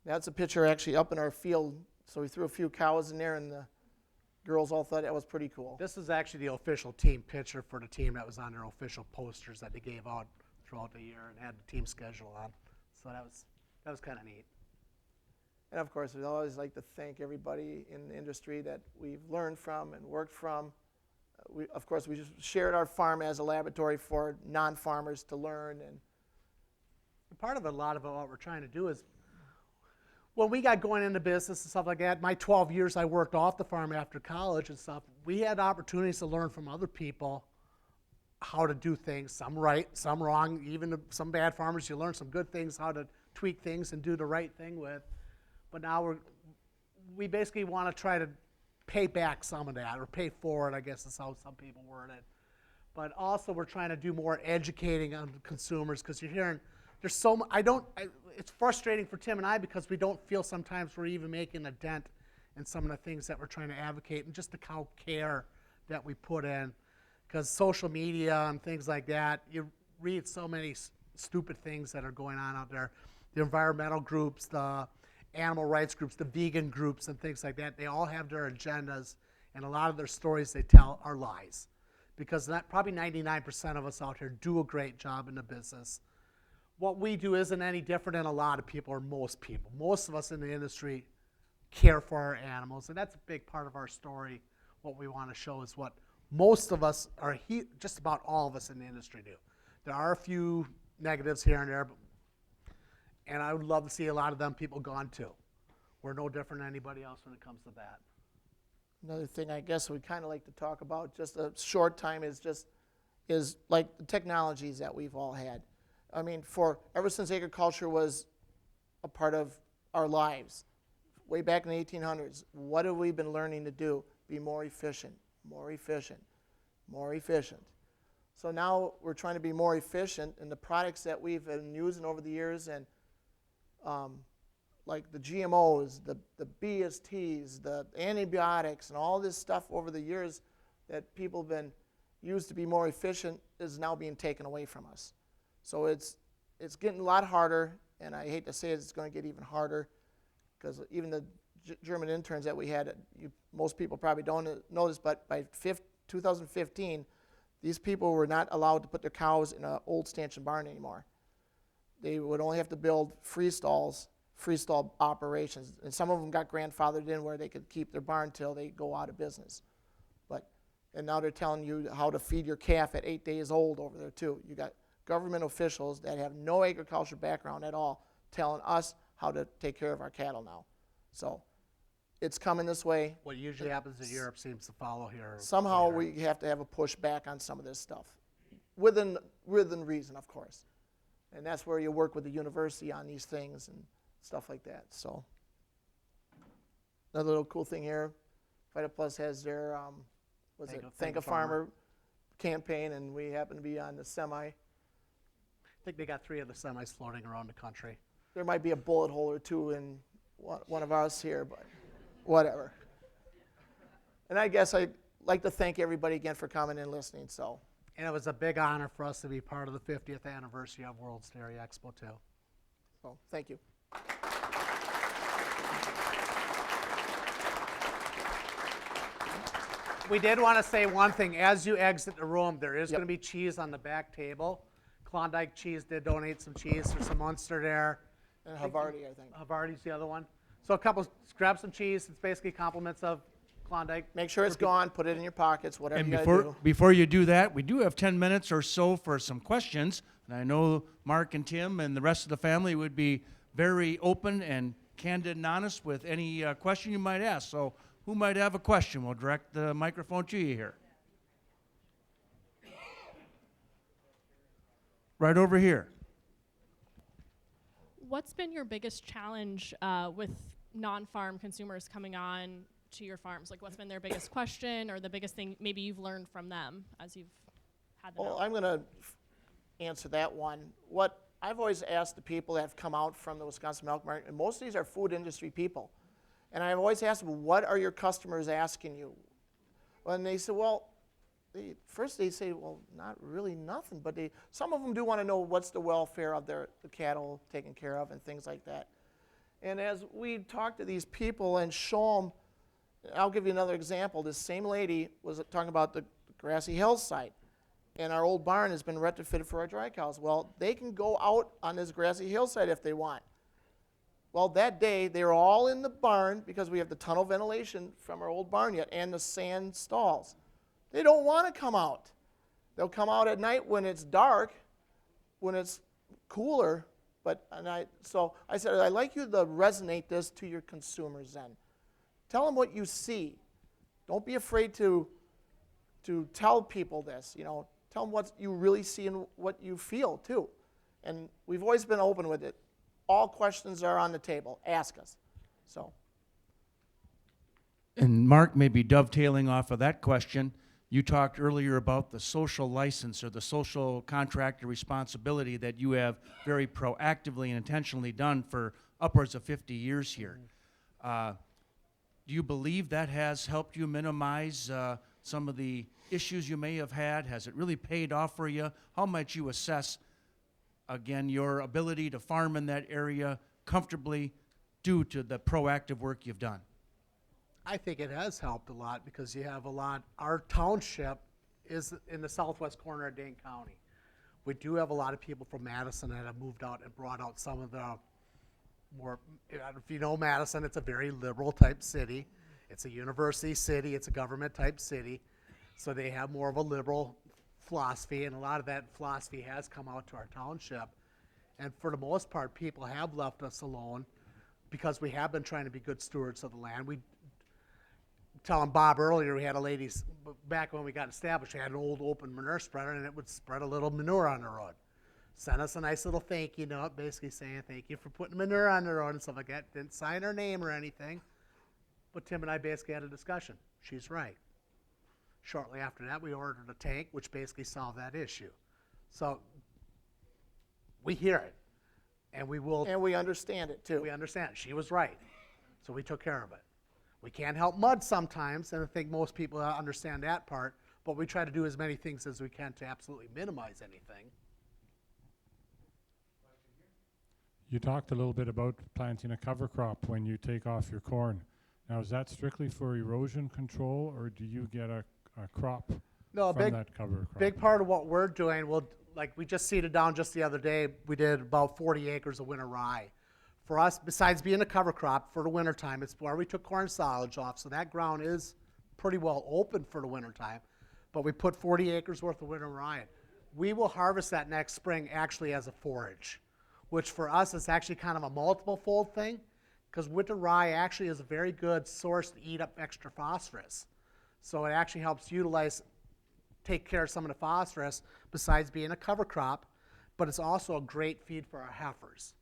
That's a picture actually up in our field. So we threw a few cows in there, and the girls all thought that was pretty cool. This is actually the official team picture for the team that was on their official posters that they gave out throughout the year and had the team schedule on. So that was kind of neat. And of course, we'd always like to thank everybody in the industry that we've learned from and worked from. Of course, we just shared our farm as a laboratory for non-farmers to learn. And part of a lot of what we're trying to do is, when we got going into business and stuff like that, my 12 years I worked off the farm after college and stuff, we had opportunities to learn from other people how to do things, some right, some wrong. Even some bad farmers, you learn some good things, how to tweak things and do the right thing with. But now we basically want to try to pay back some of that, or pay forward, I guess is how some people word it. But also we're trying to do more educating on consumers, because you're hearing, there's so much, it's frustrating for Tim and I because we don't feel sometimes we're even making a dent in some of the things that we're trying to advocate, and just the care that we put in. Because social media and things like that, you read so many stupid things that are going on out there. The environmental groups, the animal rights groups, the vegan groups and things like that, they all have their agendas, and a lot of their stories they tell are lies. Because probably 99% of us out here do a great job in the business. What we do isn't any different than a lot of people, or most people. Most of us in the industry care for our animals, and that's a big part of our story. What we want to show is what most of us just about all of us in the industry do. There are a few negatives here and there, and I would love to see a lot of them people gone too. We're no different than anybody else when it comes to that. another thing I guess we'd kind of like to talk about just a short time is like the technologies that we've all had. I mean, ever since agriculture was a part of our lives, way back in the 1800s, what have we been learning to do? Be more efficient, more efficient, more efficient. So now we're trying to be more efficient in the products that we've been using over the years, and like the GMOs, the BSTs, the antibiotics, and all this stuff over the years that people have been used to be more efficient is now being taken away from us. So it's getting a lot harder, and I hate to say it, it's going to get even harder, because even the German interns that we had, most people probably don't know this, but by 2015, these people were not allowed to put their cows in an old stanchion barn anymore. They would only have to build freestall operations, and some of them got grandfathered in where they could keep their barn till they go out of business. And now they're telling you how to feed your calf at 8 days old over there too. You got government officials that have no agriculture background at all telling us how to take care of our cattle now. So it's coming this way. What usually happens in Europe seems to follow here. Somehow later. we have to have a pushback on some of this stuff, within reason, of course. And that's where you work with the university on these things and stuff like that. So another little cool thing here, Vita Plus has their Thank a Farmer campaign, and we happen to be on the semi. I think they got 3 of the semis floating around the country. There might be a bullet hole or two in one of us here, but whatever. And I guess I'd like to thank everybody again for coming and listening. So. And it was a big honor for us to be part of the 50th anniversary of World's Dairy Expo too. So thank you. We did want to say one thing. As you exit the room, there is Yep. going to be cheese on the back table. Klondike Cheese did donate some cheese. There's some Munster there. And Havarti, I think. Havarti's the other one. So grab some cheese. It's basically compliments of Klondike. Make sure it's gone. Put it in your pockets, whatever And you gotta do. before you do that, we do have 10 minutes or so for some questions. And I know Mark and Tim and the rest of the family would be very open and candid and honest with any question you might ask. So who might have a question? We'll direct the microphone to you here. Right over here. What's been your biggest challenge with non-farm consumers coming on to your farms? Like, what's been their biggest question or the biggest thing maybe you've learned from them as you've had them Well, out? I'm going to answer that one. What I've always asked the people that have come out from the Wisconsin Milk Market, and most of these are food industry people, and I've always asked them, what are your customers asking you? And they say, well, first they say, well, not really nothing, but some of them do want to know what's the welfare of the cattle taken care of and things like that. And as we talk to these people and show them, I'll give you another example. This same lady was talking about the Grassy Hills site, and our old barn has been retrofitted for our dry cows. Well, they can go out on this Grassy Hill site if they want. Well, that day, they were all in the barn because we have the tunnel ventilation from our old barn yet and the sand stalls. They don't want to come out. They'll come out at night when it's dark, when it's cooler. So I said, I'd like you to resonate this to your consumers then. Tell them what you see. Don't be afraid to tell people this. Tell them what you really see and what you feel too. And we've always been open with it. All questions are on the table. Ask us. So. And Mark, maybe dovetailing off of that question, you talked earlier about the social license or the social contractor responsibility that you have very proactively and intentionally done for upwards of 50 years here. Do you believe that has helped you minimize some of the issues you may have had? Has it really paid off for you? How might you assess, again, your ability to farm in that area comfortably due to the proactive work you've done? I think it has helped a lot because you have our township is in the southwest corner of Dane County. We do have a lot of people from Madison that have moved out and brought out some of the more, if you know Madison, it's a very liberal type city. It's a university city, it's a government type city. So they have more of a liberal philosophy, and a lot of that philosophy has come out to our township. And for the most part, people have left us alone because we have been trying to be good stewards of the land. Telling Bob earlier, we had a lady, back when we got established, we had an old open manure spreader, and it would spread a little manure on the road. Sent us a nice little thank you note, basically saying thank you for putting manure on the road and stuff like that. Didn't sign her name or anything, but Tim and I basically had a discussion. She's right. Shortly after that, we ordered a tank, which basically solved that issue. So we hear it, and we will. And we understand it too. We understand. She was right. So we took care of it. We can't help mud sometimes, and I think most people understand that part, but we try to do as many things as we can to absolutely minimize anything. You talked a little bit about planting a cover crop when you take off your corn. Now, is that strictly for erosion control, or do you get a crop No, from that cover crop? big part of what we're doing, like we just seeded down just the other day, we did about 40 acres of winter rye. For us, besides being a cover crop for the wintertime, it's where we took corn silage off, so that ground is pretty well open for the wintertime. But we put 40 acres worth of winter rye in. We will harvest that next spring actually as a forage, which for us is actually kind of a multiple fold thing, because winter rye actually is a very good source to eat up extra phosphorus. So it actually helps take care of some of the phosphorus besides being a cover crop, but it's also a great feed for our heifers.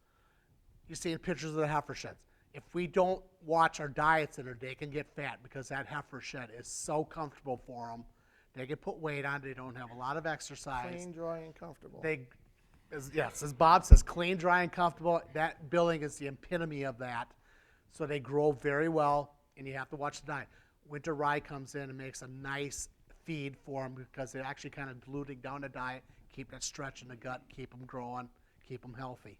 You see in pictures of the heifer sheds. If we don't watch our diets in it, they can get fat because that heifer shed is so comfortable for them. They can put weight on, they don't have a lot of exercise. Clean, dry, and comfortable. Yes, as Bob says, clean, dry, and comfortable. That building is the epitome of that. So they grow very well, and you have to watch the diet. Winter rye comes in and makes a nice feed for them because they're actually kind of diluting down the diet, keep that stretch in the gut, keep them growing, keep them healthy.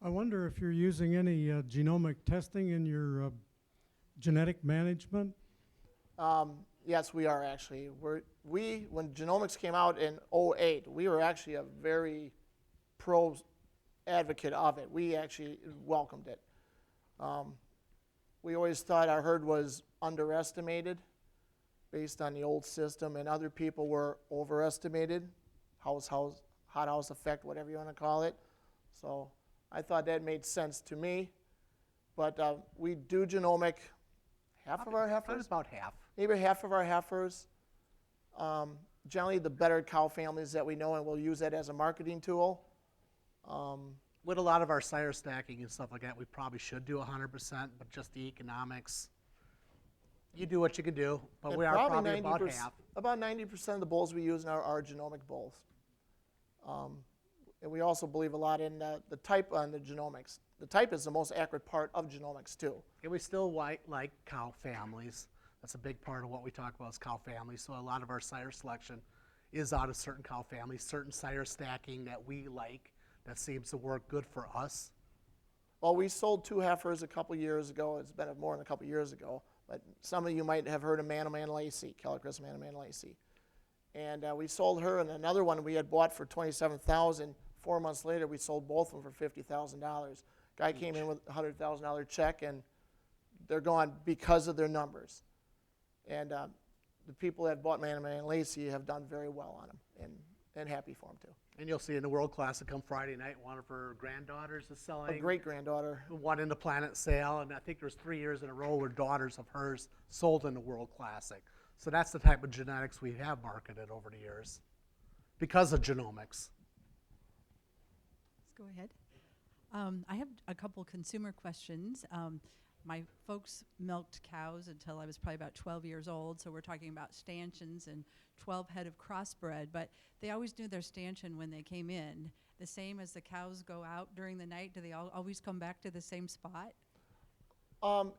I wonder if you're using any genomic testing in your genetic management? Yes, we are actually. When genomics came out in '08, we were actually a very pro advocate of it. We actually welcomed it. We always thought our herd was underestimated based on the old system, and other people were overestimated, hothouse effect, whatever you want to call it. So I thought that made sense to me. But we do genomic half of our heifers. About half. Maybe half of our heifers. Generally, the better cow families that we know, and we'll use that as a marketing tool. With a lot of our sire stacking and stuff like that, we probably should do 100%, but just the economics, you do what you can do, but And we are probably about 90%, half. About 90% of the bulls we use now are genomic bulls. And we also believe a lot in the type on the genomics. The type is the most accurate part of genomics too. And we still like cow families. That's a big part of what we talk about is cow families. So a lot of our sire selection is out of certain cow families, certain sire stacking that we like that seems to work good for us. Well, we sold 2 heifers a couple years ago. It's been more than a couple years ago. But some of you might have heard of Man Lacey, Kellercrest Man Lacey. And we sold her, and another one we had bought for $27,000. 4 months later, we sold both of them for $50,000. Guy came in with a $100,000 check, and they're gone because of their numbers. And the people that bought Man Lacey have done very well on them, and happy for them too. And you'll see in the World Classic come Friday night, one of her granddaughters is selling. A great-granddaughter. One in the Planet Sale, and I think there's 3 years in a row where daughters of hers sold in the World Classic. So that's the type of genetics we have marketed over the years because of genomics. Let's go ahead. I have a couple consumer questions. My folks milked cows until I was probably about 12 years old, so we're talking about stanchions and 12 head of crossbred, but they always knew their stanchion when they came in. The same as the cows go out during the night, do they always come back to the same spot?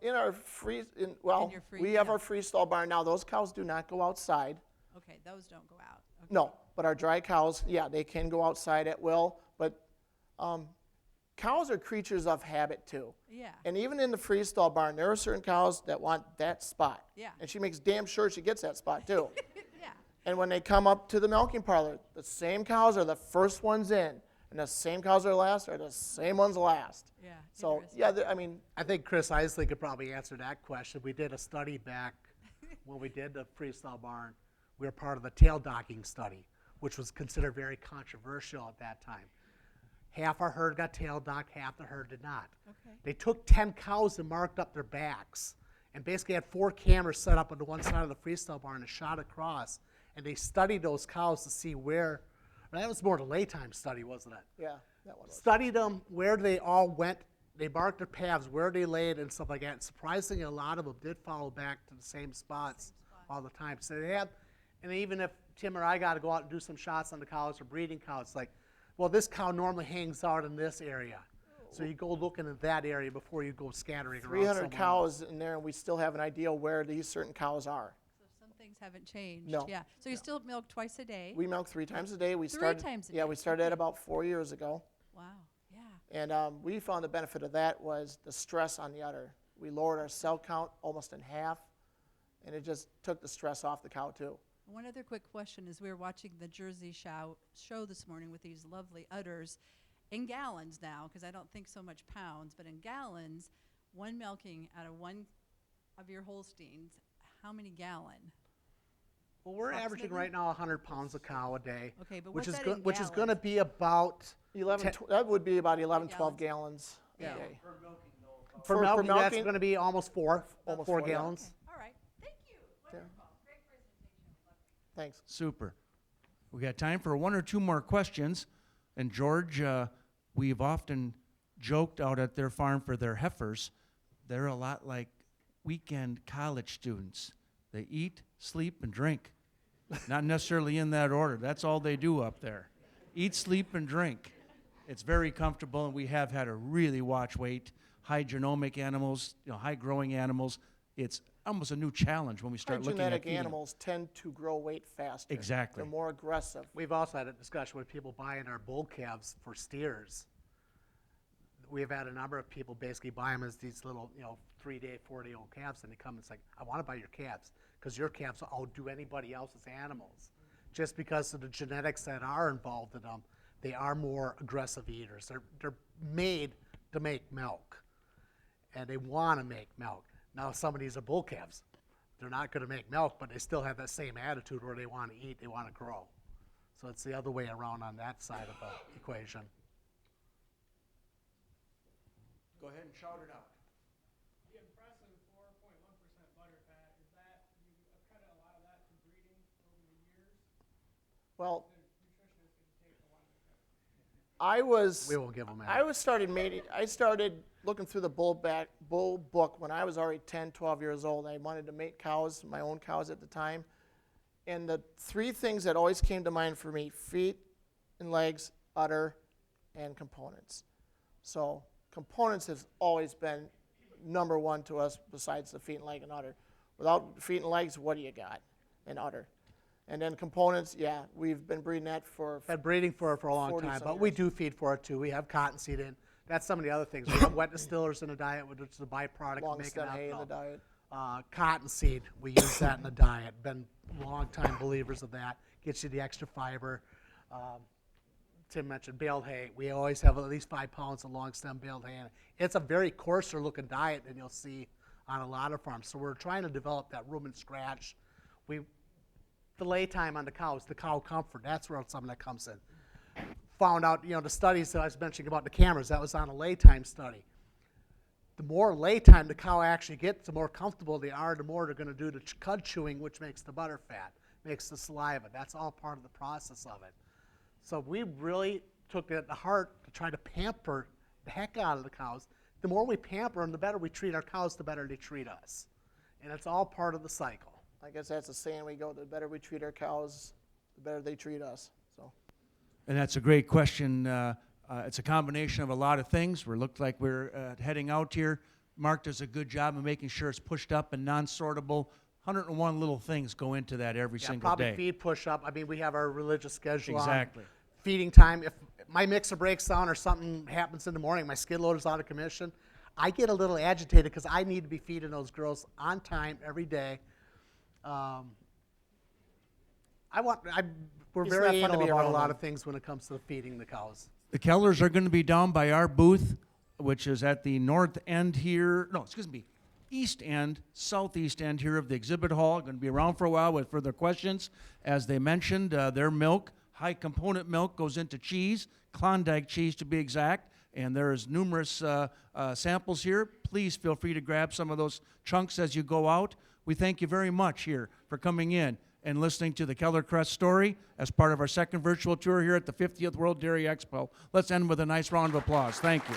In our we yeah. have our freestall barn now. Those cows do not go outside. Okay, those don't go out. Okay. No, but our dry cows, yeah, they can go outside at will, but cows are creatures of habit too. Yeah. And even in the freestall barn, there are certain cows that want that spot. Yeah. And she makes damn sure she gets that spot too. Yeah. And when they come up to the milking parlor, the same cows are the first ones in, and the same cows are last are the same ones last. Yeah. So, yeah, I mean. I think Chris Isley could probably answer that question. We did a study back when we did the freestyle barn. We were part of the tail docking study, which was considered very controversial at that time. Half our herd got tail docked, half the herd did not. Okay. They took 10 cows and marked up their backs and basically had 4 cameras set up on the one side of the freestyle barn and shot across. And they studied those cows to see where, that was more the laytime study, wasn't it? Yeah, that one was. Studied them, where they all went. They marked their paths, where they laid and stuff like that. And surprisingly, a lot of them did follow back to the same spots all the time. So they have, and even if Tim or I got to go out and do some shots on the cows or breeding cows, like, well, this cow normally hangs out in this area. So you go looking at that area before you go scattering around 300 somewhere cows in there, and we still have an idea where these certain cows are. So some things haven't changed. No. Yeah. So you still milk twice a day? We milk 3 times a day. We Three started, times a yeah, day, we started at okay. about 4 years ago. Wow. Yeah. And we found the benefit of that was the stress on the udder. We lowered our cell count almost in half, and it just took the stress off the cow too. One other quick question is we were watching the Jersey show this morning with these lovely udders in gallons now, because I don't think so much pounds, but in gallons, one milking out of one of your Holsteins, how many gallon? Well, we're averaging Approximately? right now 100 pounds of cow a day, Okay, but which what's is that in which is going to gallons? be about 11, that would be about 11, 12 gallons. gallons Yeah. a day. for For milking. That's milking, going to be almost four Almost 4, yeah. gallons. All right. Thank you. Wonderful. Great presentation. Thanks. Super. We got time for 1 or 2 more questions. And George, we've often joked out at their farm for their heifers. They're a lot like weekend college students. They eat, sleep, and drink. Not necessarily in that order. That's all they do up there. Eat, sleep, and drink. It's very comfortable, and we have had to really watch weight. High genomic animals, high growing animals. It's almost a new challenge when we start looking at Genetic feeding. animals tend to grow weight faster. Exactly. They're more aggressive. We've also had a discussion with people buying our bull calves for steers. We've had a number of people basically buy them as these little, 3-day, 4-day-old calves, and they come and it's like, I want to buy your calves because your calves will outdo anybody else's animals. Just because of the genetics that are involved in them, they are more aggressive eaters. They're made to make milk, and they want to make milk. Now, some of these are bull calves. They're not going to make milk, but they still have that same attitude where they want to eat, they want to grow. So it's the other way around on that side of the equation. Go ahead and shout it out. The impressive 4.1% butter fat, is that, you credit a lot of that to breeding over the years? Well, The nutritionist can take a lot of credit. We won't give them that. I started looking through the bull book when I was already 10, 12 years old. I wanted to mate cows, my own cows at the time. And the 3 things that always came to mind for me: feet and legs, udder, and components. So components has always been number 1 to us besides the feet and leg and udder. Without feet and legs, what do you got? And udder. And then components, yeah, we've been breeding that for Had breeding for a long 40 time, some but we years. do feed for it too. We have cottonseed in. That's some of the other things. We have wet distillers in the diet, which is a byproduct of long making stem hay in the alcohol. diet. Cottonseed, we use that in the diet. Been long time believers of that. Gets you the extra fiber. Tim mentioned baled hay. We always have at least 5 pounds of long stem baled hay in it. It's a very coarser looking diet than you'll see on a lot of farms. So we're trying to develop that room and scratch. The lay time on the cows, the cow comfort, that's where some of that comes in. Found out, the studies that I was mentioning about the cameras, that was on a lay time study. The more lay time the cow actually gets, the more comfortable they are, the more they're going to do the cud chewing, which makes the butter fat, makes the saliva. That's all part of the process of it. So we really took it to heart to try to pamper the heck out of the cows. The more we pamper them, the better we treat our cows, the better they treat us. And it's all part of the cycle. I guess that's the saying we go: the better we treat our cows, the better they treat us. So. And that's a great question. It's a combination of a lot of things. We look like we're heading out here. Mark does a good job of making sure it's pushed up and non-sortable. 101 little things go into that every single probably day. feed push-up. I mean, we have our religious schedule Exactly. on feeding time. If my mixer breaks down or something happens in the morning, my skid loader's out of commission, I get a little agitated because I need to be feeding those girls on time every day. We're It's very not fun to anal be about a around lot them. of things when it comes to feeding the cows. The Kellers are going to be down by our booth, which is at the north end here. No, excuse me, east end, southeast end here of the exhibit hall. Going to be around for a while with further questions. As they mentioned, their milk, high component milk, goes into cheese, Klondike cheese to be exact. And there's numerous samples here. Please feel free to grab some of those chunks as you go out. We thank you very much here for coming in and listening to the Kellercrest story as part of our second virtual tour here at the 50th World Dairy Expo. Let's end with a nice round of applause. Thank you.